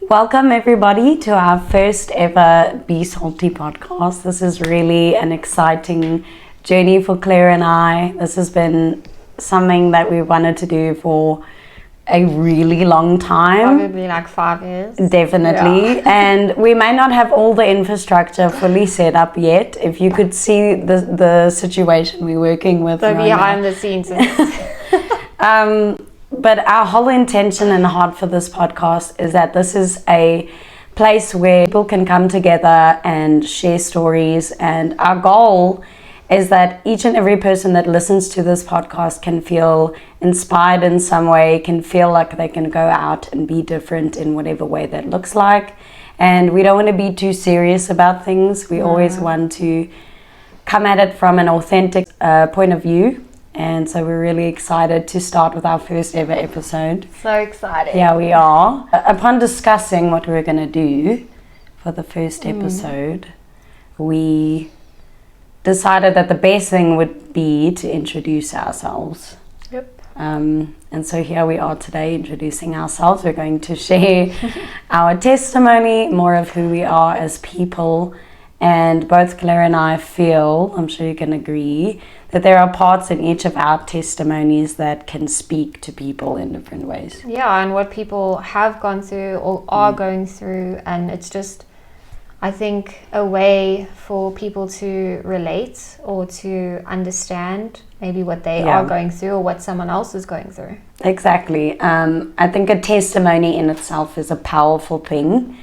Welcome everybody to our first ever Be Salty podcast. This is really an exciting journey for Claire and I. This has been something that we wanted to do for a really long time. Probably like 5 years. Definitely. Yeah. And we may not have all the infrastructure fully set up yet. If you could see the situation we're working with. The behind the scenes. But our whole intention and heart for this podcast is that this is a place where people can come together and share stories. And our goal is that each and every person that listens to this podcast can feel inspired in some way, can feel like they can go out and be different in whatever way that looks like. And we don't want to be too serious about things. We always want to come at it from an authentic point of view. And so we're really excited to start with our first ever episode. So excited. Yeah, we are. Upon discussing what we're going to do for the first episode, we decided that the best thing would be to introduce ourselves. Yep. And so here we are today introducing ourselves. We're going to share our testimony, more of who we are as people. And both Claire and I feel, I'm sure you can agree, that there are parts in each of our testimonies that can speak to people in different ways. Yeah, and what people have gone through or are going through. And it's just, I think, a way for people to relate or to understand maybe what they are going through or what someone else is going through. Exactly. I think a testimony in itself is a powerful thing.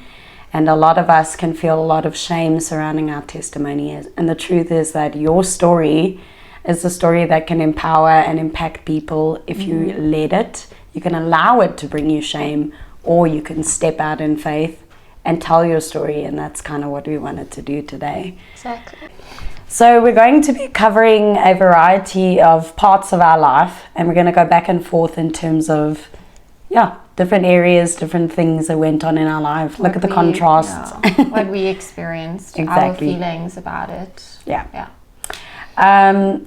And a lot of us can feel a lot of shame surrounding our testimony. And the truth is that your story is a story that can empower and impact people if you let it. You can allow it to bring you shame, or you can step out in faith and tell your story. And that's kind of what we wanted to do today. Exactly. So we're going to be covering a variety of parts of our life, and we're going to go back and forth in terms of, different areas, different things that went on in our life. Look at the contrasts. Yeah, what we experienced, exactly. Our feelings about it. Yeah.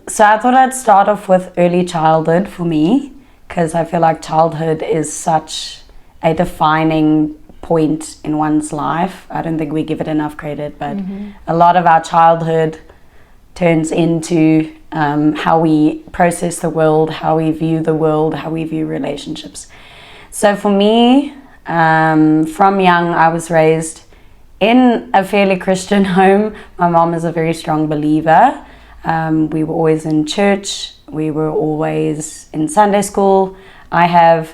So I thought I'd start off with early childhood for me, because I feel like childhood is such a defining point in one's life. I don't think we give it enough credit, but a lot of our childhood turns into how we process the world, how we view the world, how we view relationships. So for me, from young, I was raised in a fairly Christian home. My mom is a very strong believer. We were always in church. We were always in Sunday school. I have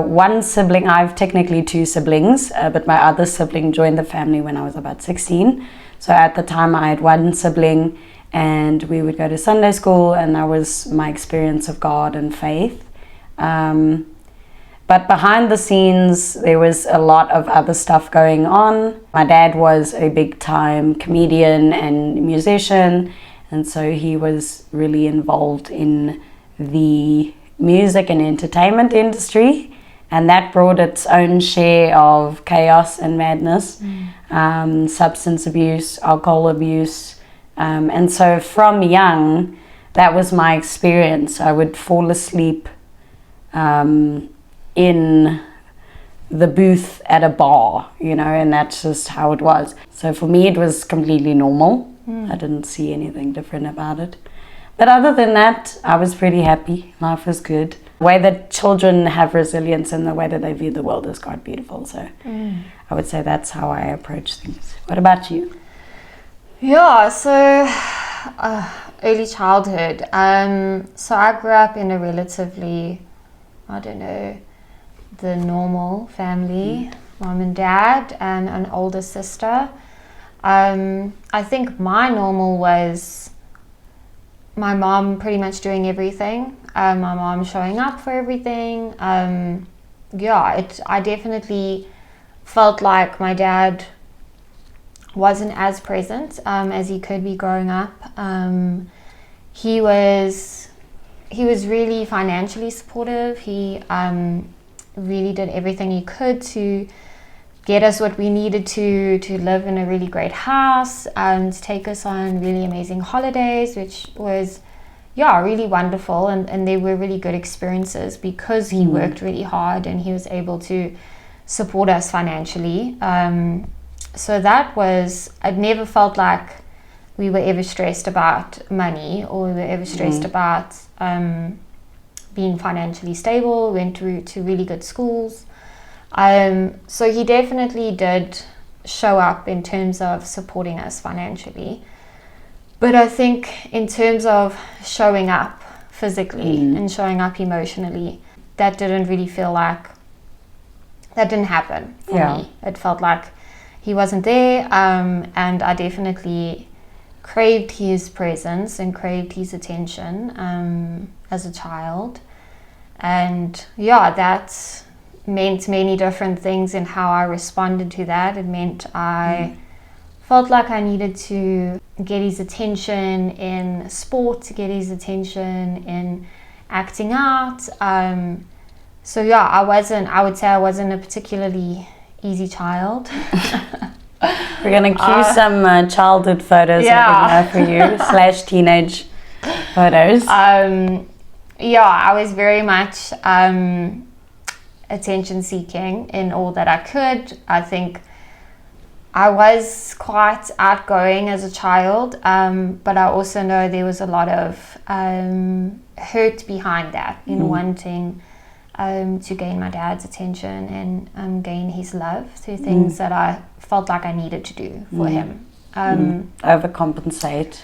one sibling. I have technically 2 siblings, but my other sibling joined the family when I was about 16. So at the time, I had one sibling, and we would go to Sunday school, and that was my experience of God and faith. But behind the scenes, there was a lot of other stuff going on. My dad was a big-time comedian and musician, and so he was really involved in the music and entertainment industry, and that brought its own share of chaos and madness, substance abuse, alcohol abuse. And so from young, that was my experience. I would fall asleep in the booth at a bar, and that's just how it was. So for me, it was completely normal. I didn't see anything different about it. But other than that, I was pretty happy. Life was good. The way that children have resilience and the way that they view the world is quite beautiful. So I would say that's how I approach things. What about you? Yeah, so early childhood. So I grew up in a relatively, the normal family, mom and dad and an older sister. I think my normal was my mom pretty much doing everything, my mom showing up for everything. I definitely felt like my dad wasn't as present as he could be growing up. He was really financially supportive. He really did everything he could to get us what we needed to live in a really great house, to take us on really amazing holidays, which was really wonderful, and they were really good experiences because he worked really hard and he was able to support us financially. So that was, I'd never felt like we were ever stressed about money, or we were ever stressed about being financially stable. Went to really good schools. So he definitely did show up in terms of supporting us financially. But I think in terms of showing up physically and showing up emotionally, that didn't really feel like, that didn't happen for me. It felt like he wasn't there, and I definitely craved his presence and craved his attention as a child. And that meant many different things in how I responded to that. It meant I felt like I needed to get his attention in sport, to get his attention in acting out. I would say I wasn't a particularly easy child. We're going to cue some childhood photos for you, / teenage photos. I was very much attention seeking in all that I could. I think I was quite outgoing as a child, but I also know there was a lot of hurt behind that, in wanting to gain my dad's attention and gain his love through things that I felt like I needed to do for him. Overcompensate.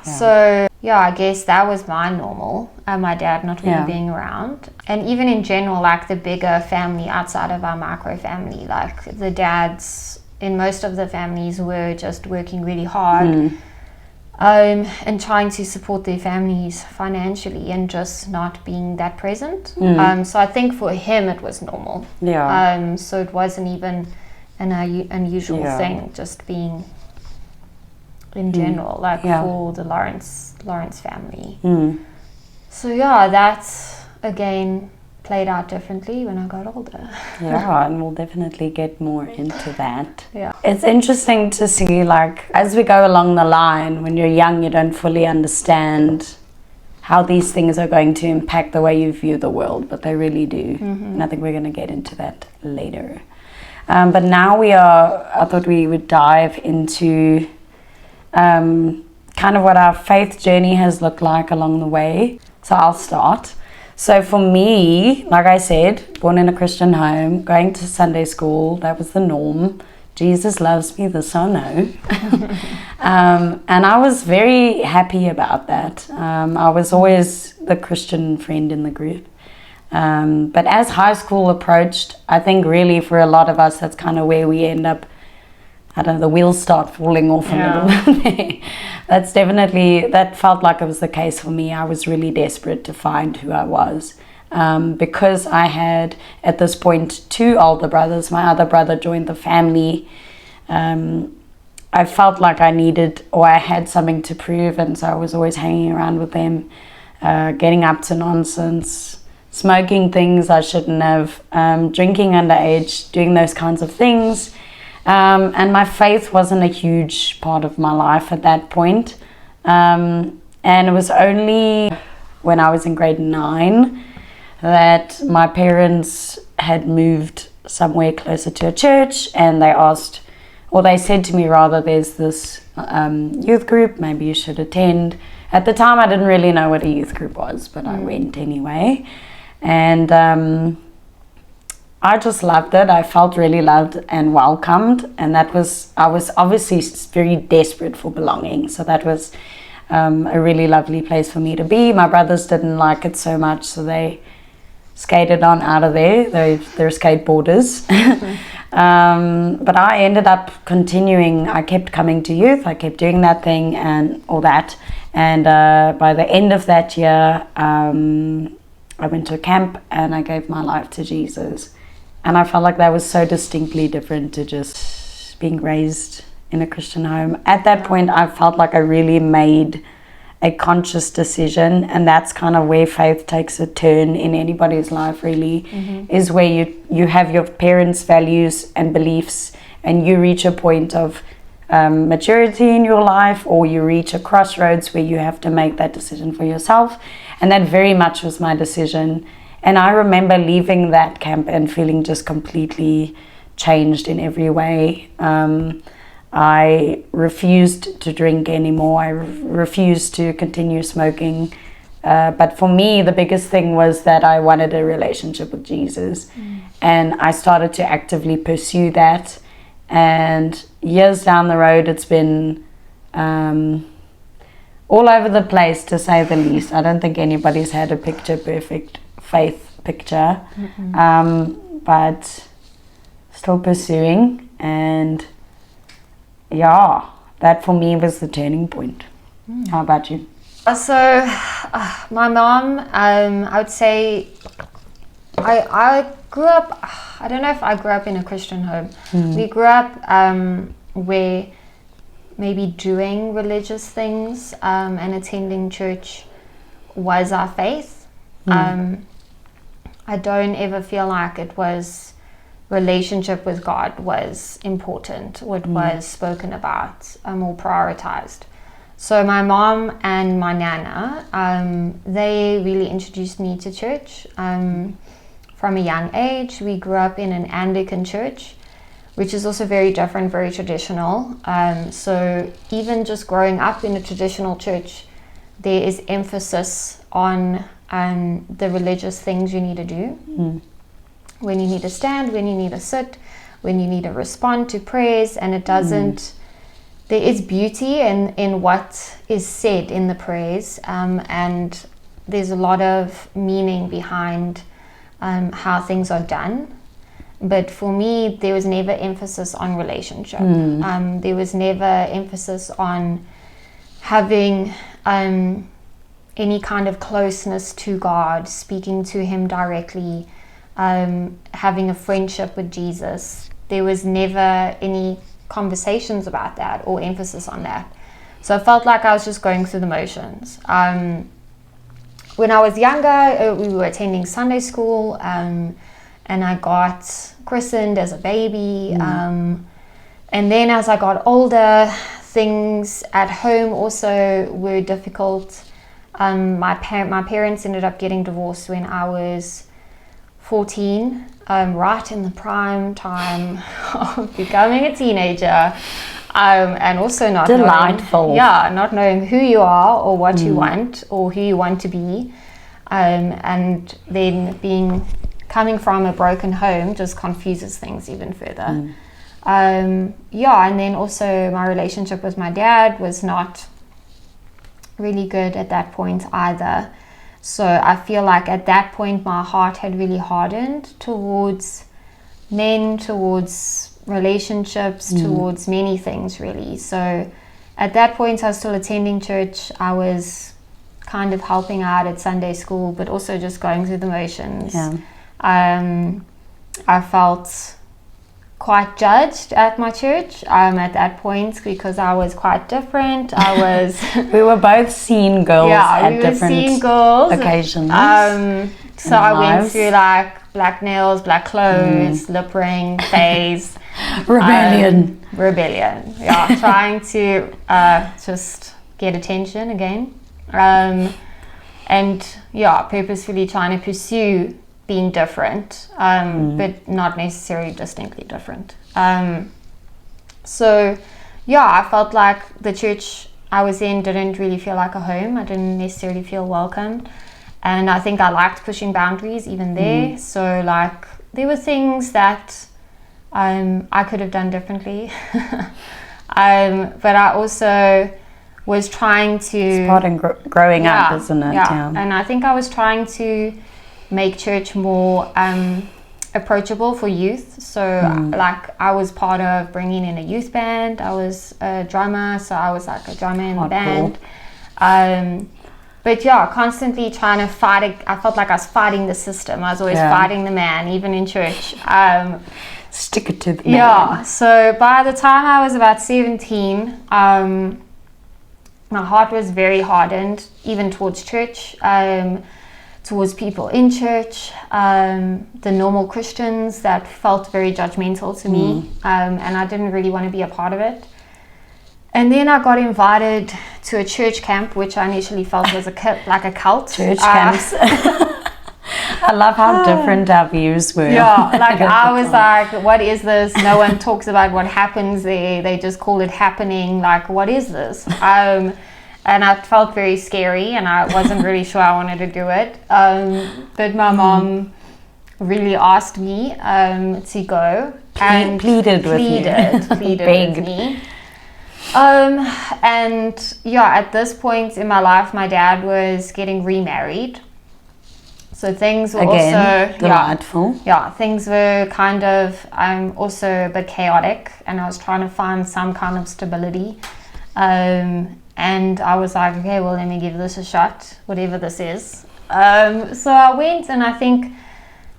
So I guess that was my normal, my dad not really being around. And even in general, like the bigger family outside of our micro family, like the dads in most of the families were just working really hard and trying to support their families financially and just not being that present. So I think for him it was normal. So it wasn't even an unusual thing, just being in general, like for the Lawrence family. So that's again played out differently when I got older. And we'll definitely get more into that. It's interesting to see, like, as we go along the line, when you're young you don't fully understand how these things are going to impact the way you view the world, but they really do. And I think we're going to get into that later. But now I thought we would dive into kind of what our faith journey has looked like along the way. So I'll start. So for me, like I said, born in a Christian home, going to Sunday school, that was the norm. Jesus loves me, this I know. And I was very happy about that. I was always the Christian friend in the group. But as high school approached, I think really for a lot of us, that's kind of where we end up. I don't know, the wheels start falling off a little bit. That felt like it was the case for me. I was really desperate to find who I was. Because I had, at this point, 2 older brothers. My other brother joined the family. I felt like I needed, or I had something to prove, and so I was always hanging around with them, getting up to nonsense, smoking things I shouldn't have, drinking underage, doing those kinds of things. And my faith wasn't a huge part of my life at that point. And it was only when I was in grade 9 that my parents had moved somewhere closer to a church, and they said to me rather, there's this youth group, maybe you should attend. At the time I didn't really know what a youth group was, but I went anyway. And I just loved it. I felt really loved and welcomed, and I was obviously very desperate for belonging. So that was a really lovely place for me to be. My brothers didn't like it so much, so they skated on out of there. They're skateboarders. But I ended up continuing. I kept coming to youth. I kept doing that thing and all that. And by the end of that year, I went to a camp and I gave my life to Jesus. And I felt like that was so distinctly different to just being raised in a Christian home. At that point, I felt like I really made a conscious decision, and that's kind of where faith takes a turn in anybody's life, really, is where you have your parents' values and beliefs, and you reach a point of maturity in your life, or you reach a crossroads where you have to make that decision for yourself. And that very much was my decision. And I remember leaving that camp and feeling just completely changed in every way. I refused to drink anymore. I refused to continue smoking. But for me, the biggest thing was that I wanted a relationship with Jesus. And I started to actively pursue that. And years down the road, it's been all over the place, to say the least. I don't think anybody's had a picture perfect faith picture. But still pursuing. And yeah, that for me was the turning point. How about you? So, my mom, I would say, I grew up, I don't know if I grew up in a Christian home. We grew up where maybe doing religious things and attending church was our faith. I don't ever feel like it was relationship with God was important, what was spoken about or prioritized. So my mom and my nana, they really introduced me to church from a young age. We grew up in an Anglican church, which is also very different, very traditional. So even just growing up in a traditional church, there is emphasis on the religious things you need to do. When you need to stand, when you need to sit, when you need to respond to prayers, and it doesn't, there is beauty in what is said in the prayers, and there's a lot of meaning behind how things are done. But for me, there was never emphasis on relationship. There was never emphasis on having any kind of closeness to God, speaking to Him directly, having a friendship with Jesus. There was never any conversations about that or emphasis on that. So I felt like I was just going through the motions. When I was younger, we were attending Sunday school, and I got christened as a baby. And then as I got older, things at home also were difficult. My parents ended up getting divorced when I was 14, right in the prime time of becoming a teenager, and also not delightful. Not knowing who you are or what you want or who you want to be, and then coming from a broken home just confuses things even further. And then also my relationship with my dad was not really good at that point either. So I feel like at that point my heart had really hardened towards men, towards relationships, towards many things really. So at that point I was still attending church. I was kind of helping out at Sunday school, but also just going through the motions. I felt quite judged at my church at that point because I was quite different. We were both seen girls at different occasions. So I went through like black nails, black clothes, lip ring, phase. Rebellion. Trying to just get attention again. Purposefully trying to pursue being different, but not necessarily distinctly different. I felt like the church I was in didn't really feel like a home. I didn't necessarily feel welcomed, and I think I liked pushing boundaries even there. So like there were things that I could have done differently, but I also was trying to... It's part of growing up, isn't it? Yeah, and I think I was trying to make church more approachable for youth. So like I was part of bringing in a youth band. I was a drummer, so I was like a drummer in the band. Constantly trying to fight it. I felt like I was fighting the system. I was always fighting the man, even in church. Stick it to the man. So by the time I was about 17, my heart was very hardened, even towards church, towards people in church, the normal Christians that felt very judgmental to me, and I didn't really want to be a part of it. And then I got invited to a church camp, which I initially felt was like a cult. Church camps. I love how different our views were. Yeah, like I was like, what is this? No one talks about what happens there. They just call it happening. Like, what is this? And I felt very scary, and I wasn't really sure I wanted to do it. But my mom really asked me to go and pleaded with me. And yeah, at this point in my life, my dad was getting remarried. So things were also delightful. Yeah, things were kind of also a bit chaotic, and I was trying to find some kind of stability. And I was like, okay, well, let me give this a shot, whatever this is. So I went, and I think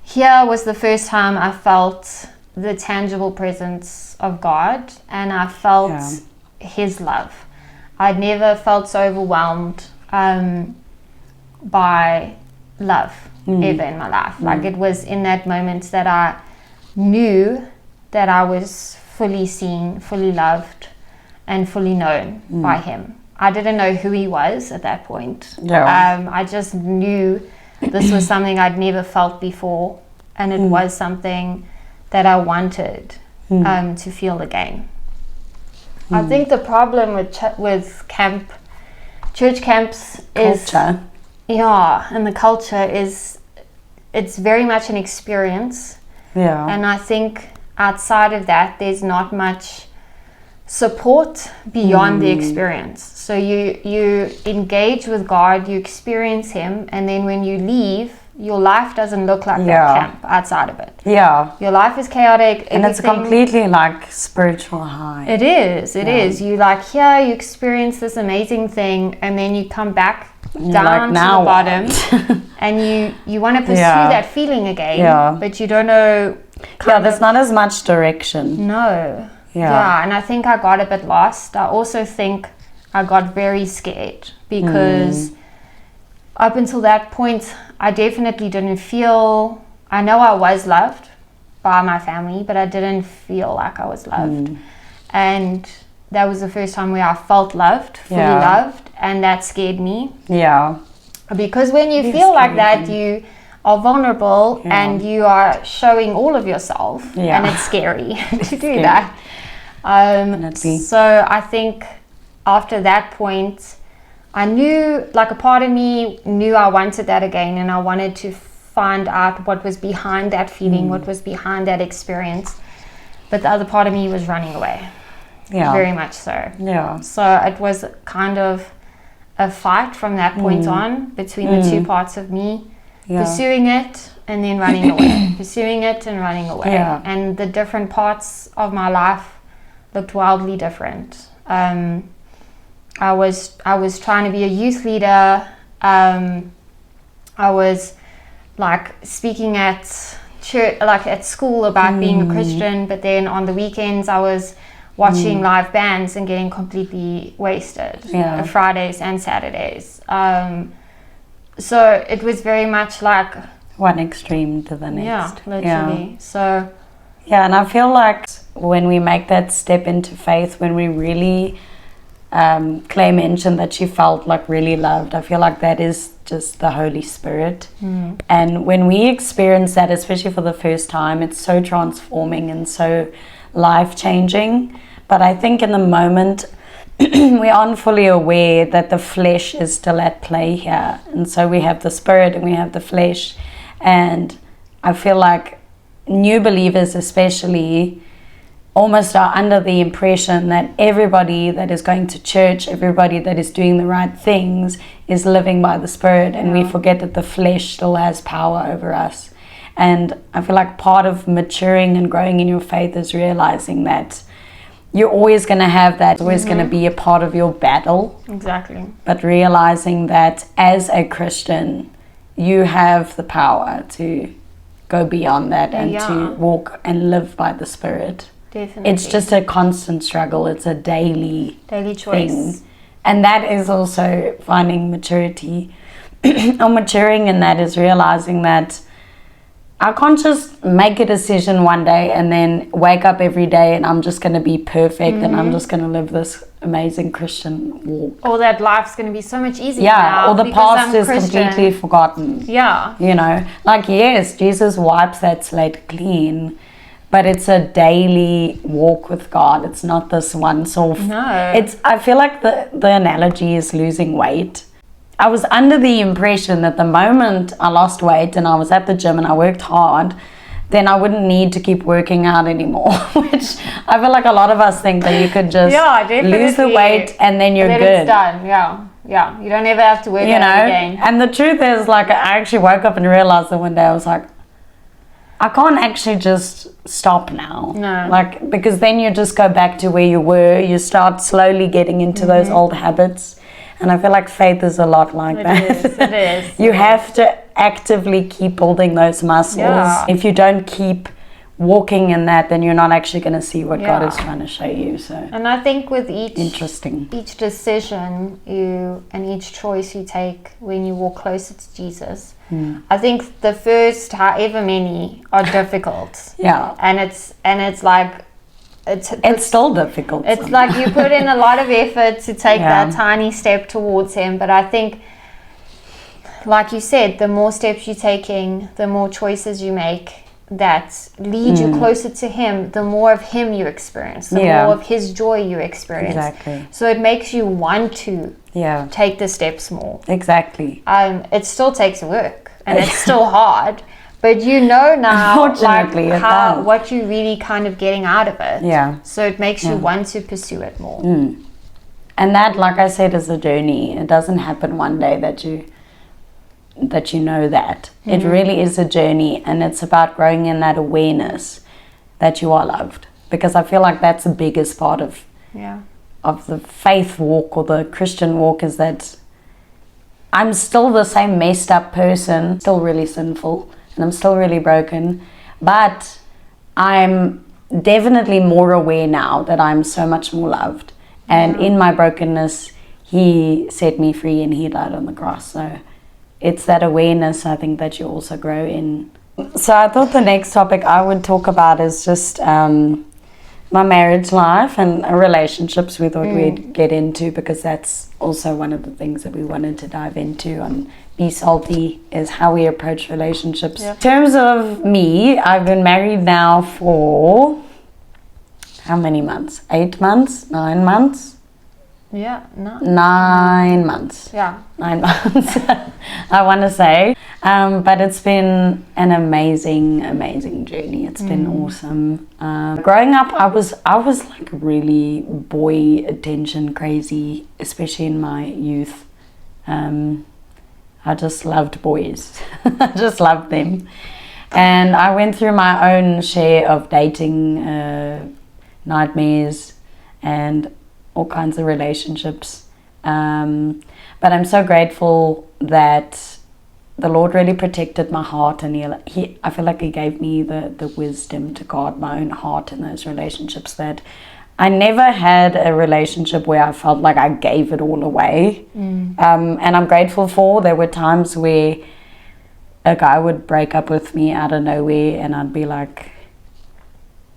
here was the first time I felt the tangible presence of God, and I felt His love. I'd never felt so overwhelmed by love ever in my life. Like, it was in that moment that I knew that I was fully seen, fully loved, and fully known by Him. I didn't know who He was at that point. I just knew this was something I'd never felt before, and it was something that I wanted to feel again. I think the problem with church camps is and the culture is, it's very much an experience. And I think outside of that, there's not much support beyond the experience. So you engage with God, you experience Him, and then when you leave, your life doesn't look like that camp outside of it. Your life is chaotic. And it's completely like spiritual high. It is. You like here, you experience this amazing thing, and then you come back down to the bottom and you want to pursue that feeling again, but you don't know. There's not as much direction. No. And I think I got a bit lost. I also think I got very scared because up until that point, I definitely didn't feel, I know I was loved by my family, but I didn't feel like I was loved. And that was the first time where I felt loved, fully loved, and that scared me. Because when you feel like that, you are vulnerable and you are showing all of yourself, and it's scary to do that. So I think after that point, I knew, like, a part of me knew I wanted that again, and I wanted to find out what was behind that feeling, what was behind that experience. But the other part of me was running away. Very much so. So it was kind of a fight from that point on between the two parts of me, pursuing it and then running away, pursuing it and running away. And the different parts of my life looked wildly different. I was trying to be a youth leader. I was like speaking at church, like at school, about being a Christian, but then on the weekends I was watching live bands and getting completely wasted, Fridays and Saturdays. So it was very much like one extreme to the next. Literally. So and I feel like when we make that step into faith, when we really Clay mentioned that she felt like really loved, I feel like that is just the Holy Spirit. And when we experience that, especially for the first time, it's so transforming and so life-changing. But I think in the moment we aren't fully aware that the flesh is still at play here, and so we have the spirit and we have the flesh. And I feel like new believers especially almost are under the impression that everybody that is going to church, everybody that is doing the right things is living by the Spirit, and we forget that the flesh still has power over us. And I feel like part of maturing and growing in your faith is realizing that you're always going to have that, it's always going to be a part of your battle. Exactly. But realizing that as a Christian, you have the power to go beyond that and to walk and live by the Spirit. Definitely. It's just a constant struggle. It's a daily choice thing. And that is also finding maturity or maturing in that, is realizing that I can't just make a decision one day and then wake up every day and I'm just going to be perfect and I'm just going to live this amazing Christian walk. Or that life's going to be so much easier Yeah, now or the because past I'm is Christian. completely forgotten. Yeah. You know, like, yes, Jesus wipes that slate clean, but it's a daily walk with God. It's not this once off. No. I feel like the analogy is losing weight. I was under the impression that the moment I lost weight and I was at the gym and I worked hard, then I wouldn't need to keep working out anymore, which I feel like a lot of us think that you could just lose the weight and then you're good. It's done. Yeah. You don't ever have to work out again. And the truth is, like, I actually woke up and realized that one day I was like, I can't actually just stop now. No. Like, because then you just go back to where you were. You start slowly getting into those old habits. And I feel like faith is a lot like that. It is. You have to actively keep building those muscles. Yeah. If you don't keep walking in that, then you're not actually going to see what God is trying to show you. So, and I think with each decision and each choice you take when you walk closer to Jesus, I think the first however many are difficult. Yeah. And it's like it's still difficult. It's like you put in a lot of effort to take that tiny step towards him, but I think, like you said, the more steps you're taking, the more choices you make that lead you closer to him, the more of him you experience, the more of his joy you experience. Exactly. So it makes you want to take the steps more. Exactly. It still takes work and it's still hard, but you know now what you're really kind of getting out of it. Yeah. So it makes you want to pursue it more. And that, like I said, is a journey. It doesn't happen one day that you know that. It really is a journey, and it's about growing in that awareness that you are loved. Because I feel like that's the biggest part of the faith walk or the Christian walk, is that I'm still the same messed up person, still really sinful, and I'm still really broken, but I'm definitely more aware now that I'm so much more loved. And in my brokenness, he set me free and he died on the cross. So it's that awareness, I think, that you also grow in. So I thought the next topic I would talk about is just my marriage life and relationships we thought we'd get into, because that's also one of the things that we wanted to dive into on Be Salty, is how we approach relationships. In terms of me, I've been married now for how many months? 8 months? 9 months? Yeah, 9 months. Yeah. 9 months, I want to say. But it's been an amazing journey. It's been awesome. Growing up, I was like really boy attention crazy, especially in my youth. I just loved boys. I just loved them. And I went through my own share of dating nightmares and all kinds of relationships. But I'm so grateful that the Lord really protected my heart, and I feel like he gave me the wisdom to guard my own heart in those relationships, that I never had a relationship where I felt like I gave it all away. And I'm grateful for, there were times where a guy would break up with me out of nowhere and I'd be like,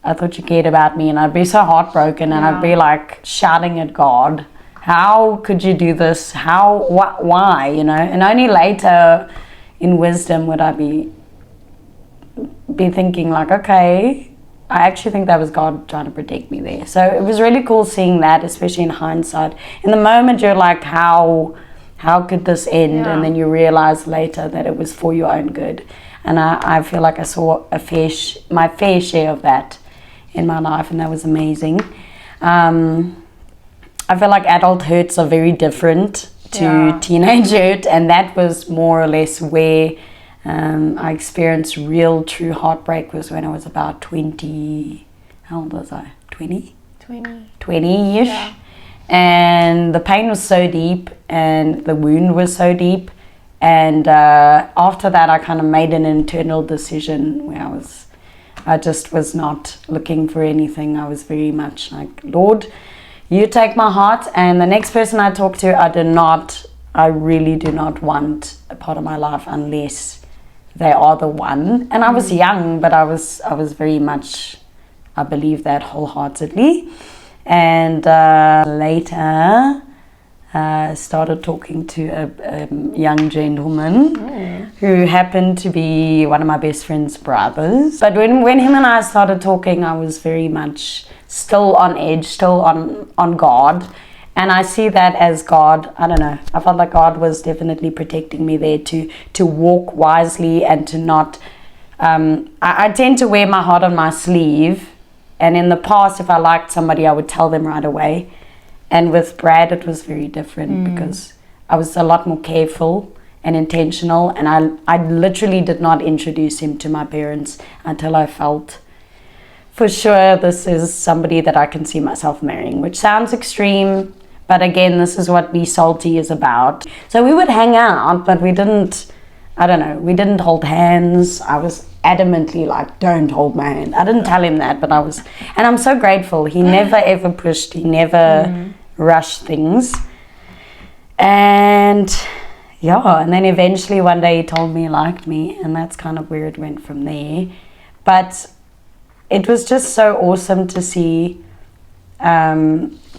I thought you cared about me, and I'd be so heartbroken and I'd be like shouting at God, how could you do this? Why, you know? And only later in wisdom would I be thinking like, okay, I actually think that was God trying to protect me there. So it was really cool seeing that, especially in hindsight. In the moment you're like, how could this end? And then you realize later that it was for your own good. And I feel like I saw my fair share of that in my life, and that was amazing. I feel like adult hurts are very different to teenage hurt, and that was more or less where I experienced real true heartbreak, was when I was about 20. How old was I? 20? 20-ish. Yeah. And the pain was so deep and the wound was so deep, and after that I kind of made an internal decision where I just was not looking for anything. I was very much like, Lord, you take my heart, and the next person I talk to, I really do not want a part of my life unless they are the one. And I was young, but I was very much, I believe that wholeheartedly. And later started talking to a young gentleman who happened to be one of my best friend's brothers. But when him and I started talking, I was very much still on edge, still on guard. And I see that as God, I don't know, I felt like God was definitely protecting me there to walk wisely and to not, I tend to wear my heart on my sleeve. And in the past, if I liked somebody, I would tell them right away. And with Brad, it was very different because I was a lot more careful and intentional. And I literally did not introduce him to my parents until I felt for sure this is somebody that I can see myself marrying, which sounds extreme. But again, this is what Be Salty is about. So we would hang out, but we didn't hold hands. I was adamantly like, don't hold my hand. I didn't tell him that, but and I'm so grateful. He never ever pushed, he never rushed things. And and then eventually one day he told me he liked me, and that's kind of where it went from there. But it was just so awesome to see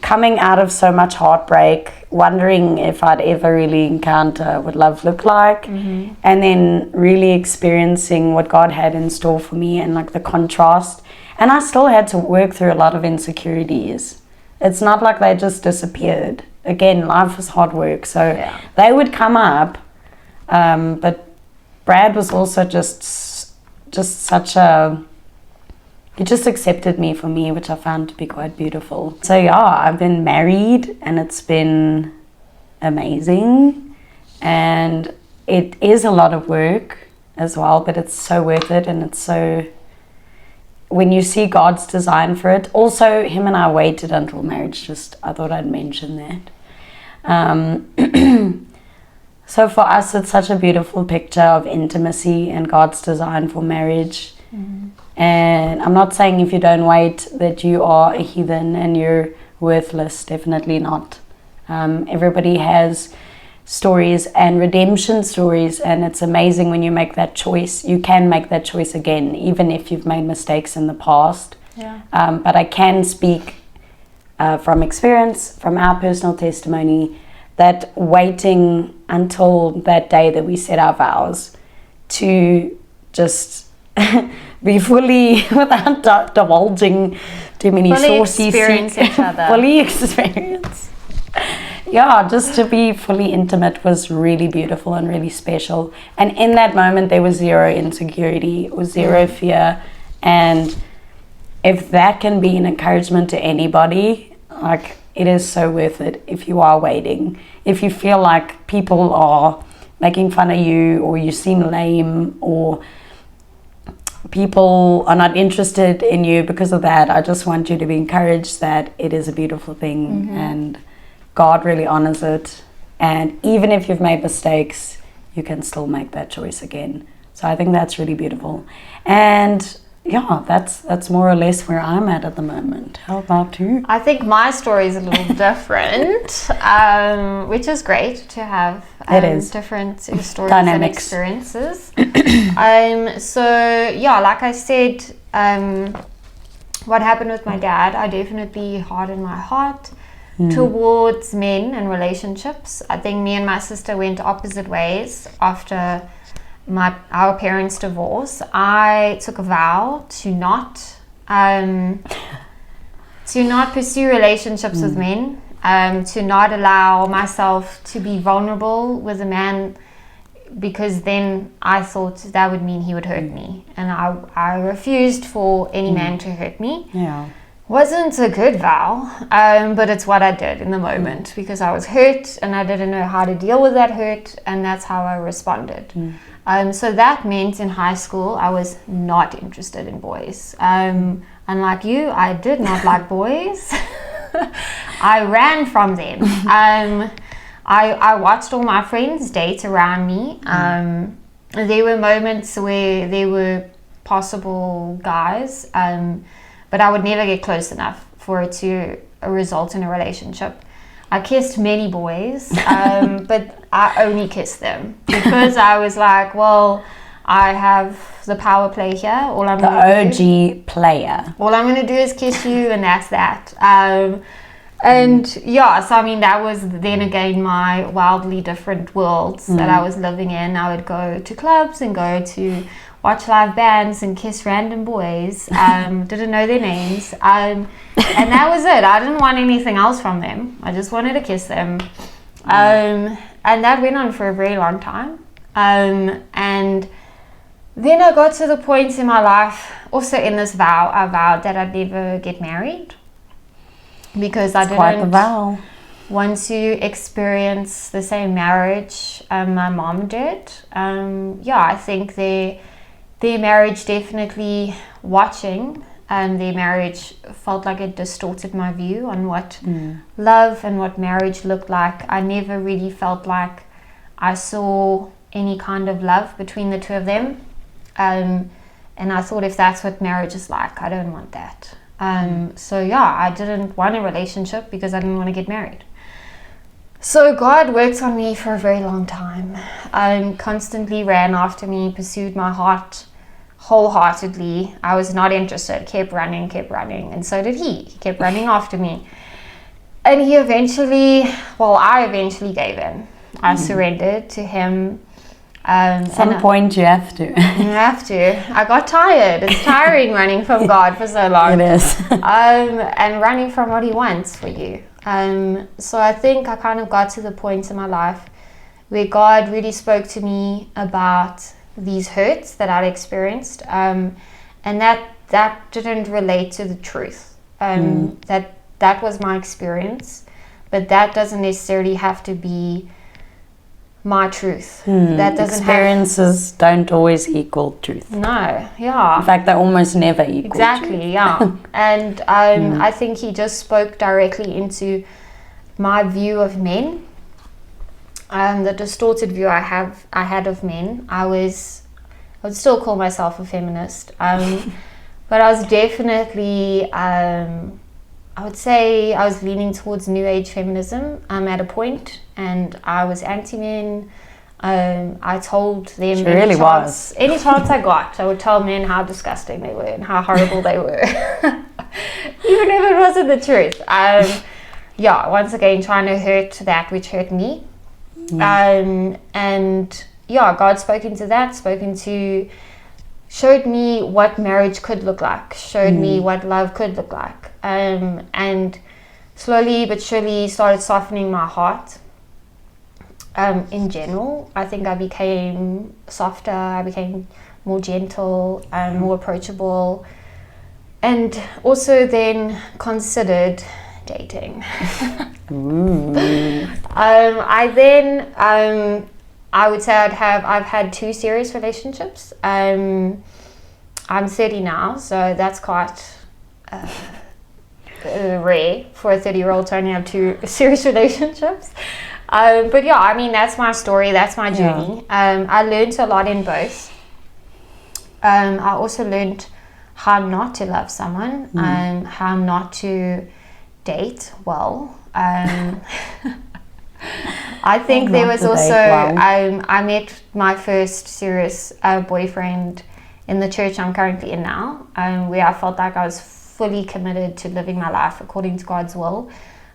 coming out of so much heartbreak, wondering if I'd ever really encounter what love looked like, and then really experiencing what God had in store for me and like the contrast. And I still had to work through a lot of insecurities. It's not like they just disappeared. Again, life is hard work, so they would come up. But Brad was also just such a... He just accepted me for me, which I found to be quite beautiful. So I've been married and it's been amazing. And it is a lot of work as well, but it's so worth it. And it's so, when you see God's design for it. Also, him and I waited until marriage, I thought I'd mention that. So for us, it's such a beautiful picture of intimacy and God's design for marriage. And I'm not saying if you don't wait that you are a heathen and you're worthless. Definitely not. Everybody has stories and redemption stories, and it's amazing when you make that choice. You can make that choice again, even if you've made mistakes in the past. But I can speak from experience, from our personal testimony, that waiting until that day that we set our vows to just be fully, without divulging too many saucy experience each other. Fully experience. Just to be fully intimate was really beautiful and really special. And in that moment, there was zero insecurity or zero fear. And if that can be an encouragement to anybody, like, it is so worth it if you are waiting. If you feel like people are making fun of you, or you seem lame, or people are not interested in you because of that, I just want you to be encouraged that it is a beautiful thing and God really honors it. And even if you've made mistakes, you can still make that choice again. So I think that's really beautiful. And that's more or less where I'm at the moment. How about you? I think my story is a little different, which is great to have different stories Dynamics. and experiences. Like I said, what happened with my dad, I definitely hardened my heart towards men and relationships. I think me and my sister went opposite ways after our parents' divorce. I took a vow to not pursue relationships with men, to not allow myself to be vulnerable with a man, because then I thought that would mean he would hurt me, and I refused for any man to hurt me. Wasn't a good vow, but it's what I did in the moment, because I was hurt and I didn't know how to deal with that hurt, and that's how I responded. So that meant in high school I was not interested in boys. Unlike you, I did not like boys. I ran from them. I watched all my friends date around me. There were moments where there were possible guys, but I would never get close enough for it to result in a relationship. I kissed many boys, but I only kissed them because I was like, well, I have the power play here. All I'm The gonna do, OG player. all I'm gonna do is kiss you, and that's that. And yeah, so I mean, that was then again my wildly different worlds that I was living in. I would go to clubs and go to watch live bands and kiss random boys. Didn't know their names. And that was it. I didn't want anything else from them. I just wanted to kiss them. And that went on for a very long time. And then I got to the point in my life, also in this vow, I vowed that I'd never get married. Because I didn't want to experience the same marriage my mom did. I think their marriage definitely, watching their marriage, felt like it distorted my view on what love and what marriage looked like. I never really felt like I saw any kind of love between the two of them. And I thought, if that's what marriage is like, I don't want that. I didn't want a relationship because I didn't want to get married. So God worked on me for a very long time. Constantly ran after me, pursued my heart wholeheartedly. I was not interested, kept running, and so did he. He kept running after me. And I eventually gave in. I surrendered to him. At some point you have to. You have to. I got tired. It's tiring running from God for so long. It is. And running from what he wants for you. So I think I kind of got to the point in my life where God really spoke to me about these hurts that I'd experienced. And that didn't relate to the truth. That was my experience. But that doesn't necessarily have to be my truth. That doesn't Experiences don't always equal truth. No, yeah. In fact, they almost never equal Exactly, truth. yeah. And I think he just spoke directly into my view of men, the distorted view I had of men. I would still call myself a feminist, but I was definitely, I would say I was leaning towards New Age feminism at a point, and I was anti-men. I told them any chance I got, I would tell men how disgusting they were and how horrible they were, even if it wasn't the truth. Once again, trying to hurt that which hurt me. God spoke into that, showed me what marriage could look like, showed me what love could look like, and slowly but surely started softening my heart. In general, I think I became softer, I became more gentle and more approachable, and also then considered dating. I would say I've had 2 serious relationships. I'm 30 now, so that's quite rare for a 30-year-old to only have 2 serious relationships. That's my story, that's my journey. I learned a lot in both. I also learned how not to love someone, how not to date well. I think there was also, I met my first serious boyfriend in the church I'm currently in now, where I felt like I was fully committed to living my life according to God's will,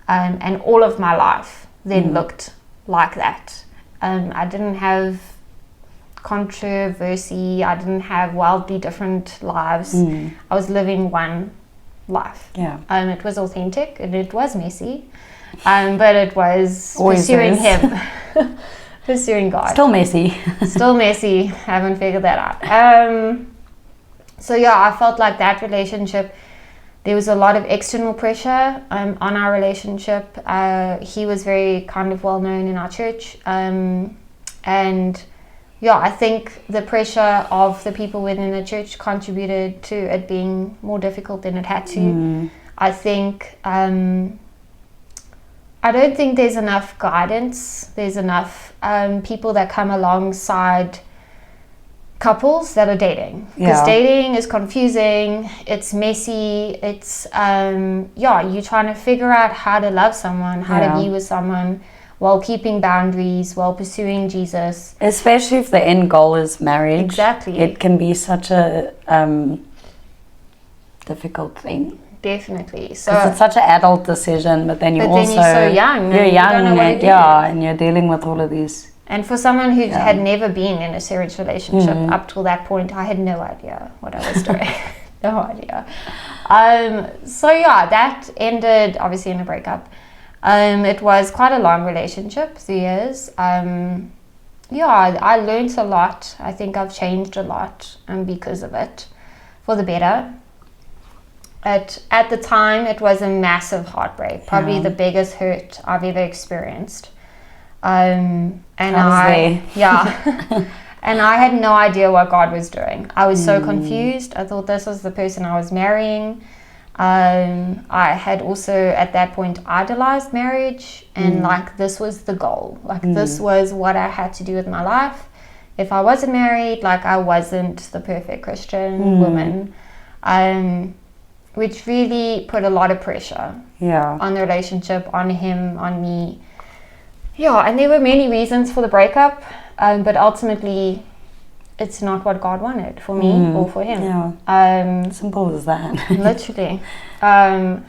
and all of my life then looked like that. I didn't have controversy, I didn't have wildly different lives. I was living one life. It was authentic and it was messy, but it was always pursuing him. Pursuing God. Still messy. Haven't figured that out. I felt like that relationship, there was a lot of external pressure on our relationship. He was very kind of well known in our church, I think the pressure of the people within the church contributed to it being more difficult than it had to. I think I don't think there's enough guidance. There's enough people that come alongside couples that are dating. Because dating is confusing, it's messy, it's, you're trying to figure out how to love someone, how to be with someone, while keeping boundaries, while pursuing Jesus. Especially if the end goal is marriage. Exactly. It can be such a difficult thing. Definitely. So it's such an adult decision, but then you're so young. You're young, you don't know what to do. and you're dealing with all of these. And for someone who had never been in a serious relationship up till that point, I had no idea what I was doing. No idea. So yeah, that ended obviously in a breakup. It was quite a long relationship, 3 years. I learned a lot. I think I've changed a lot because of it, for the better. At the time, it was a massive heartbreak, probably the biggest hurt I've ever experienced. And and I had no idea what God was doing. I was so confused. I thought this was the person I was marrying. I had also at that point idolized marriage, and like this was the goal. Like this was what I had to do with my life. If I wasn't married, like I wasn't the perfect Christian woman. Which really put a lot of pressure on the relationship, on him, on me. Yeah, and there were many reasons for the breakup, but ultimately it's not what God wanted for me or for him. Simple as that. Literally. And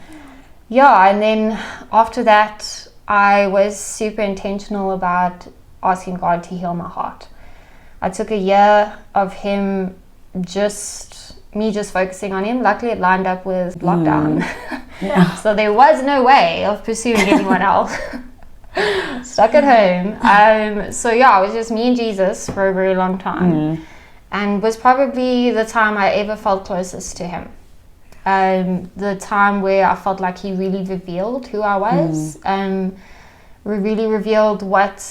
then after that, I was super intentional about asking God to heal my heart. I took a year of me just focusing on him. Luckily, it lined up with lockdown. So there was no way of pursuing anyone else. Stuck at home. It was just me and Jesus for a very long time. And was probably the time I ever felt closest to him. The time where I felt like he really revealed who I was. Really revealed what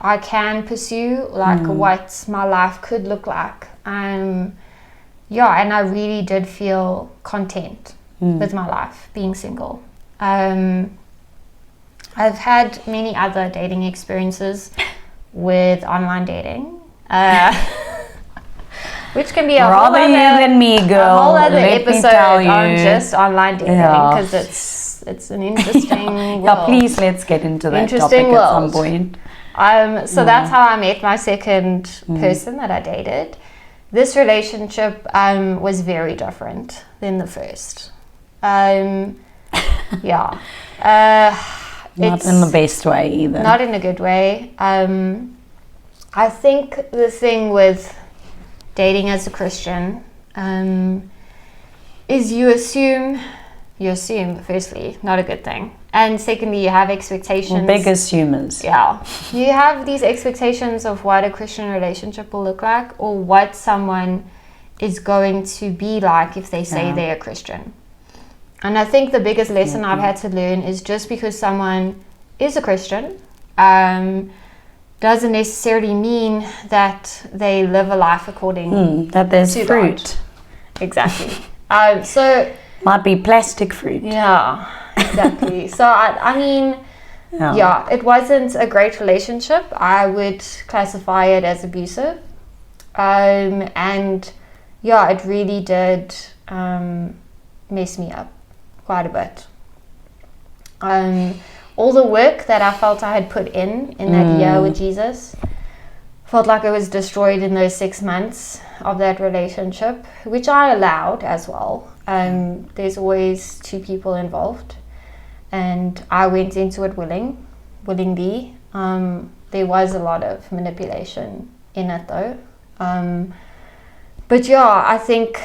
I can pursue, like what my life could look like. And I really did feel content with my life, being single. I've had many other dating experiences with online dating, which can be a whole other episode on just online dating, because it's an interesting world. Please, let's get into that topic at some point. So that's how I met my second person that I dated. This relationship was very different than the first. Not in the best way either. Not in a good way. I think the thing with dating as a Christian is you assume, firstly, not a good thing. And secondly, you have expectations. Big assumers. Yeah. You have these expectations of what a Christian relationship will look like, or what someone is going to be like if they say they're a Christian. And I think the biggest lesson I've had to learn is just because someone is a Christian doesn't necessarily mean that they live a life according that there's to fruit. God. Exactly. So might be plastic fruit. Yeah, exactly. So I mean, it wasn't a great relationship. I would classify it as abusive. It really did mess me up quite a bit. All the work that I felt I had put in that year with Jesus felt like it was destroyed in those 6 months of that relationship, which I allowed as well. There's always 2 people involved, and I went into it willingly. There was a lot of manipulation in it though. I think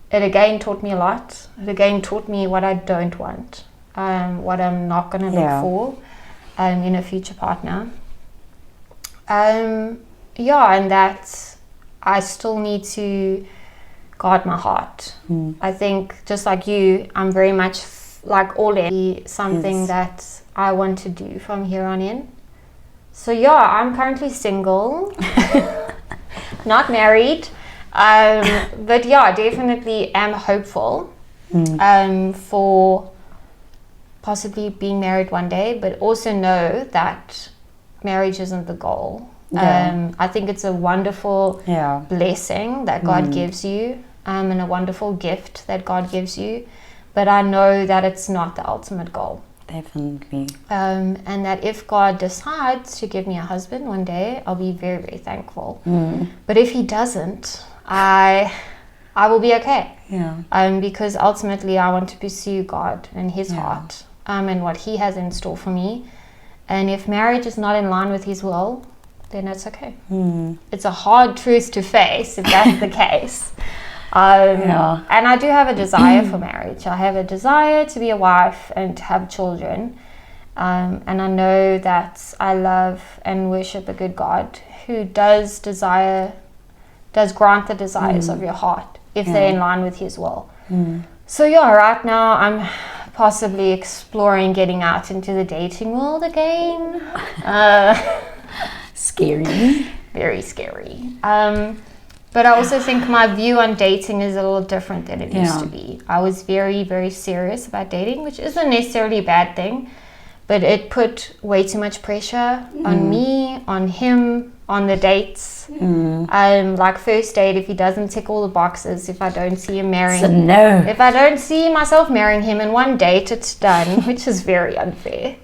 it again taught me a lot. It again taught me what I don't want, what I'm not going to look for in a future partner. And that I still need to guard my heart. I think just like you, I'm very much like all in something that I want to do from here on in. So I'm currently single, not married. But definitely am hopeful for possibly being married one day, but also know that marriage isn't the goal. I think it's a wonderful blessing that God gives you, and a wonderful gift that God gives you, but I know that it's not the ultimate goal. Definitely. And that if God decides to give me a husband one day, I'll be very, very thankful. But if he doesn't, I will be okay. Yeah. Because ultimately I want to pursue God and his heart, and what he has in store for me. And if marriage is not in line with his will, then that's okay. It's a hard truth to face if that's the case. And I do have a desire for marriage. I have a desire to be a wife and to have children. And I know that I love and worship a good God who does grant the desires of your heart if they're in line with his will. So right now I'm possibly exploring getting out into the dating world again. Scary. Very scary. But I also think my view on dating is a little different than it used to be. I was very, very serious about dating, which isn't necessarily a bad thing, but it put way too much pressure on me, on him, on the dates. Like first date, if he doesn't tick all the boxes, if I don't see him marrying, so no. If I don't see myself marrying him in one date, it's done, which is very unfair.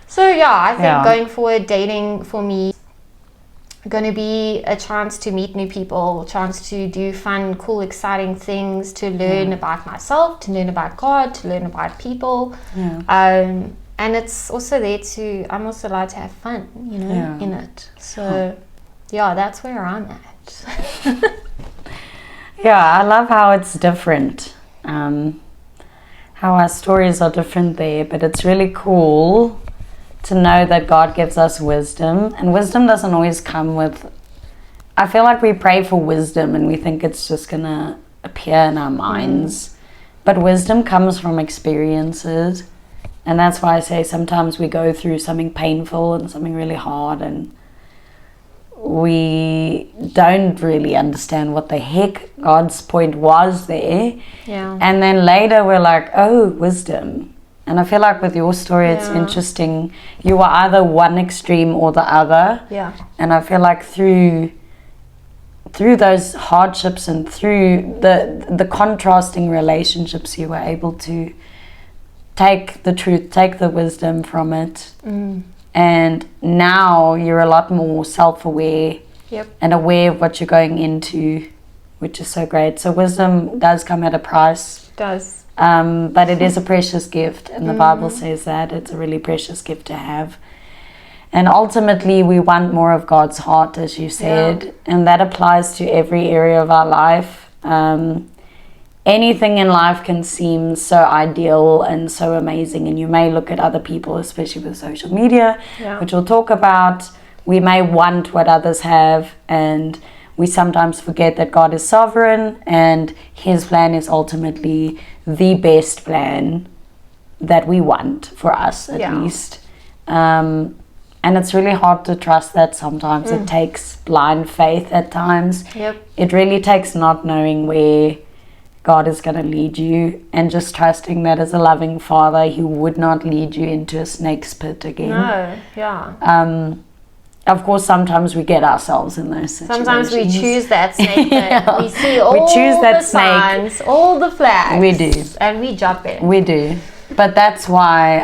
So I think going forward, dating for me going to be a chance to meet new people, a chance to do fun, cool, exciting things, to learn about myself, to learn about God, to learn about people. And it's also there I'm also allowed to have fun, in it. So that's where I'm at. I love how it's different, how our stories are different there, but it's really cool to know that God gives us wisdom, and wisdom doesn't always come with, I feel like we pray for wisdom and we think it's just gonna appear in our minds, but wisdom comes from experiences, and that's why I say sometimes we go through something painful and something really hard and we don't really understand what the heck God's point was there, and then later we're like, oh, wisdom. And I feel like with your story, it's interesting. You were either one extreme or the other. And I feel like through those hardships and through the contrasting relationships, you were able to take the truth, take the wisdom from it. And now you're a lot more self-aware and aware of what you're going into, which is so great. So wisdom does come at a price. It does. But it is a precious gift, and the Bible says that it's a really precious gift to have. And ultimately we want more of God's heart, as you said, and that applies to every area of our life. Anything in life can seem so ideal and so amazing, and you may look at other people, especially with social media, which we'll talk about. We may want what others have, and we sometimes forget that God is sovereign and his plan is ultimately the best plan that we want for us, at least. And it's really hard to trust that sometimes. It takes blind faith at times. It really takes not knowing where God is going to lead you and just trusting that as a loving father, he would not lead you into a snake's pit again. Of course, sometimes we get ourselves in those situations. Sometimes we choose that snake, but we see all the signs, all the flags. We do. And we jump in. We do. But that's why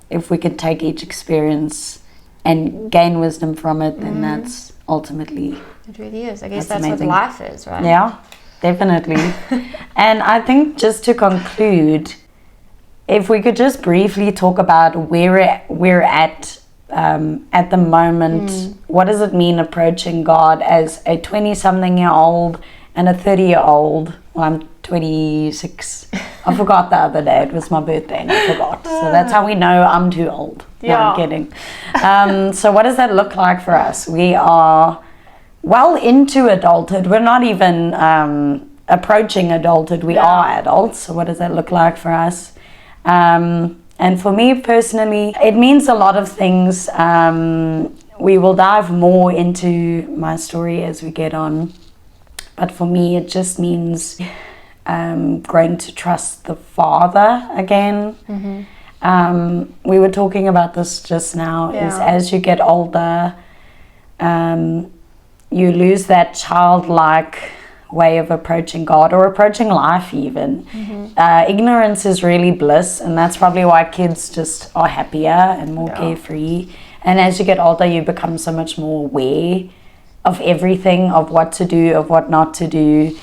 if we can take each experience and gain wisdom from it, then that's ultimately... It really is. I guess that's what life is, right? Yeah, definitely. And I think just to conclude, if we could just briefly talk about where we're at the moment, what does it mean approaching God as a 20-something-year-old and a 30-year-old? Well, I'm 26. I forgot the other day. It was my birthday and I forgot. So that's how we know I'm too old. No, I'm kidding. So what does that look like for us? We are well into adulthood. We're not even approaching adulthood. We are adults. So what does that look like for us? And for me personally, it means a lot of things. We will dive more into my story as we get on. But for me, it just means growing to trust the Father again. We were talking about this just now, is as you get older, you lose that childlike way of approaching God or approaching life even. Ignorance is really bliss, and that's probably why kids just are happier and more carefree. And as you get older, you become so much more aware of everything, of what to do, of what not to do.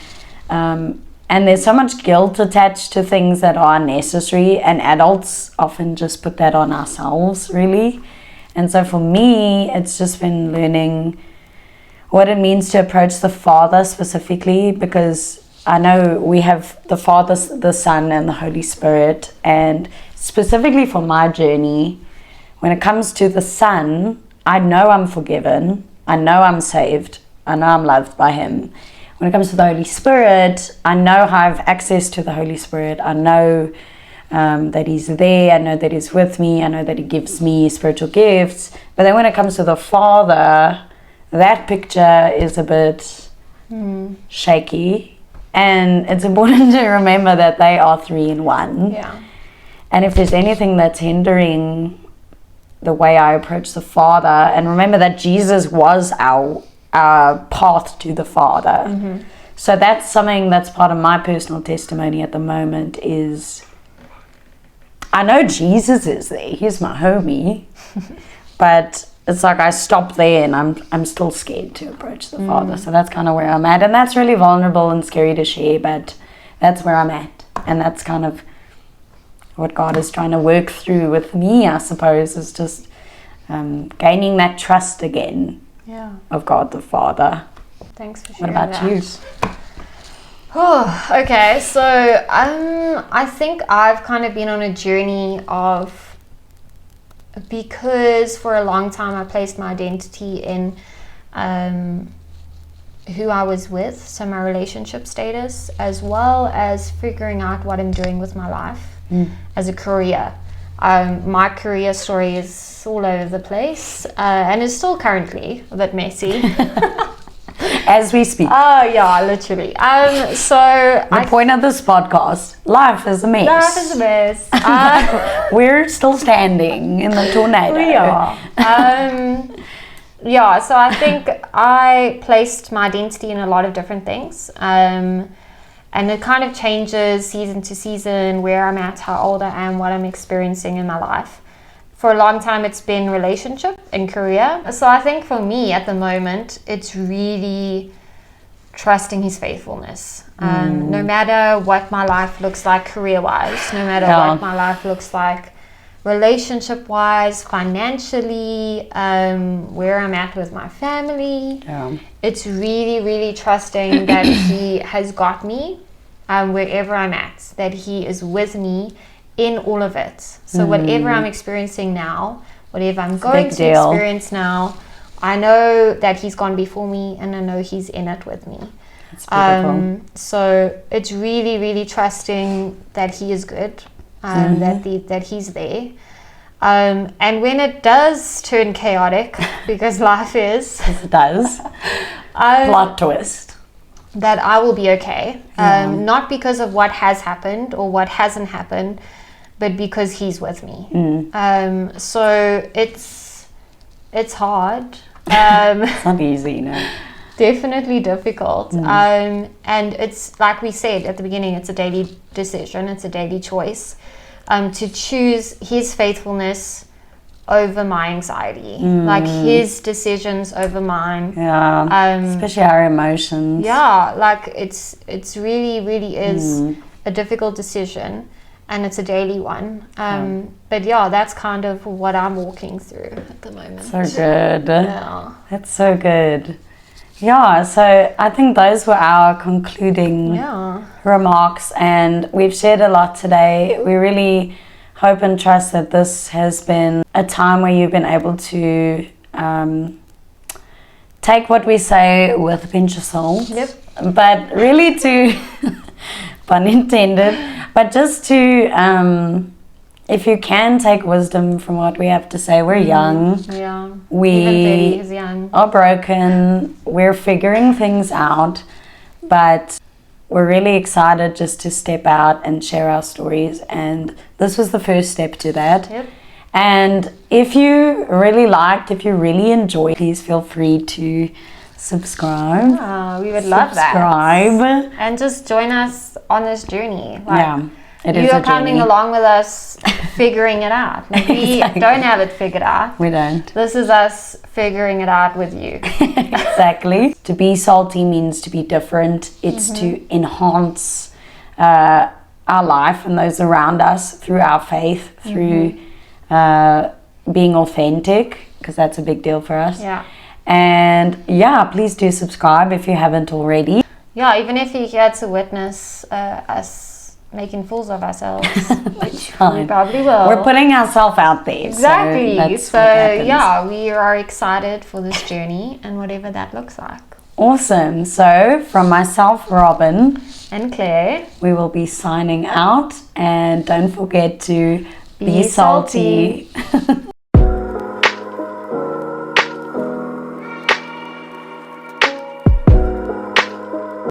And there's so much guilt attached to things that are unnecessary, and adults often just put that on ourselves, really. And so for me, it's just been learning what it means to approach the Father specifically, because I know we have the Father, the Son, and the Holy Spirit. And specifically for my journey, when it comes to the Son, I know I'm forgiven. I know I'm saved. I know I'm loved by Him. When it comes to the Holy Spirit, I know I have access to the Holy Spirit. I know that He's there. I know that He's with me. I know that He gives me spiritual gifts. But then when it comes to the Father, that picture is a bit shaky. And it's important to remember that they are 3 in 1. Yeah. And if there's anything that's hindering the way I approach the Father, and remember that Jesus was our path to the Father. So that's something that's part of my personal testimony at the moment is I know Jesus is there. He's my homie. But it's like I stop there and I'm still scared to approach the Father. So that's kind of where I'm at. And that's really vulnerable and scary to share, but that's where I'm at. And that's kind of what God is trying to work through with me, I suppose, is just gaining that trust again of God the Father. Thanks for sharing What about you? Oh, okay. So I think I've kind of been on a journey of, because for a long time I placed my identity in who I was with, so my relationship status, as well as figuring out what I'm doing with my life as a career. My career story is all over the place and is still currently a bit messy. As we speak. Oh, yeah, literally. So the point of this podcast, life is a mess. Life is a mess. We're still standing in the tornado. We are. Yeah, so I think I placed my identity in a lot of different things. And it kind of changes season to season, where I'm at, how old I am, what I'm experiencing in my life. For a long time, it's been relationship and career. So I think for me at the moment, it's really trusting His faithfulness. No matter what my life looks like career-wise, no matter what my life looks like relationship-wise, financially, where I'm at with my family. It's really, really trusting that He has got me wherever I'm at, that He is with me in all of it. So whatever I'm experiencing now, whatever I'm going to experience now, I know that He's gone before me, and I know He's in it with me. That's beautiful. So it's really, really trusting that He is good, that He's there. And when it does turn chaotic, because life is, it does, plot twist, that I will be okay. Not because of what has happened or what hasn't happened, but because He's with me. So it's hard. It's not easy, no. Definitely difficult. And it's like we said at the beginning, it's a daily decision, it's a daily choice to choose His faithfulness over my anxiety, like His decisions over mine. Especially our emotions. Like it's really, really is a difficult decision, and it's a daily one. But that's kind of what I'm walking through at the moment. So good. That's so good. So I think those were our concluding remarks, and we've shared a lot today. We really hope and trust that this has been a time where you've been able to take what we say with a pinch of salt, but really to, pun intended, but just to, if you can take wisdom from what we have to say. We're young. We even 30 is young. Are broken. We're figuring things out, but we're really excited just to step out and share our stories, and this was the first step to that. And if you really liked, if you really enjoyed, please feel free to subscribe. We would love that. Subscribe. And just join us on this journey. Yeah, it is you a are coming journey. along with us, figuring it out. Like, we Exactly. don't have it figured out. We don't. This is us figuring it out with you. Exactly. To be salty means to be different. It's to enhance our life and those around us through our faith, through being authentic, because that's a big deal for us. Yeah. And yeah, please do subscribe if you haven't already. Yeah, even if you get to witness us making fools of ourselves, which we Fine. probably will. We're putting ourselves out there. Exactly. that's So, what happens. yeah, we are excited for this journey and whatever that looks like. Awesome. So from myself, Robyn, And Claire, we will be signing out, and don't forget to be Be salty. salty.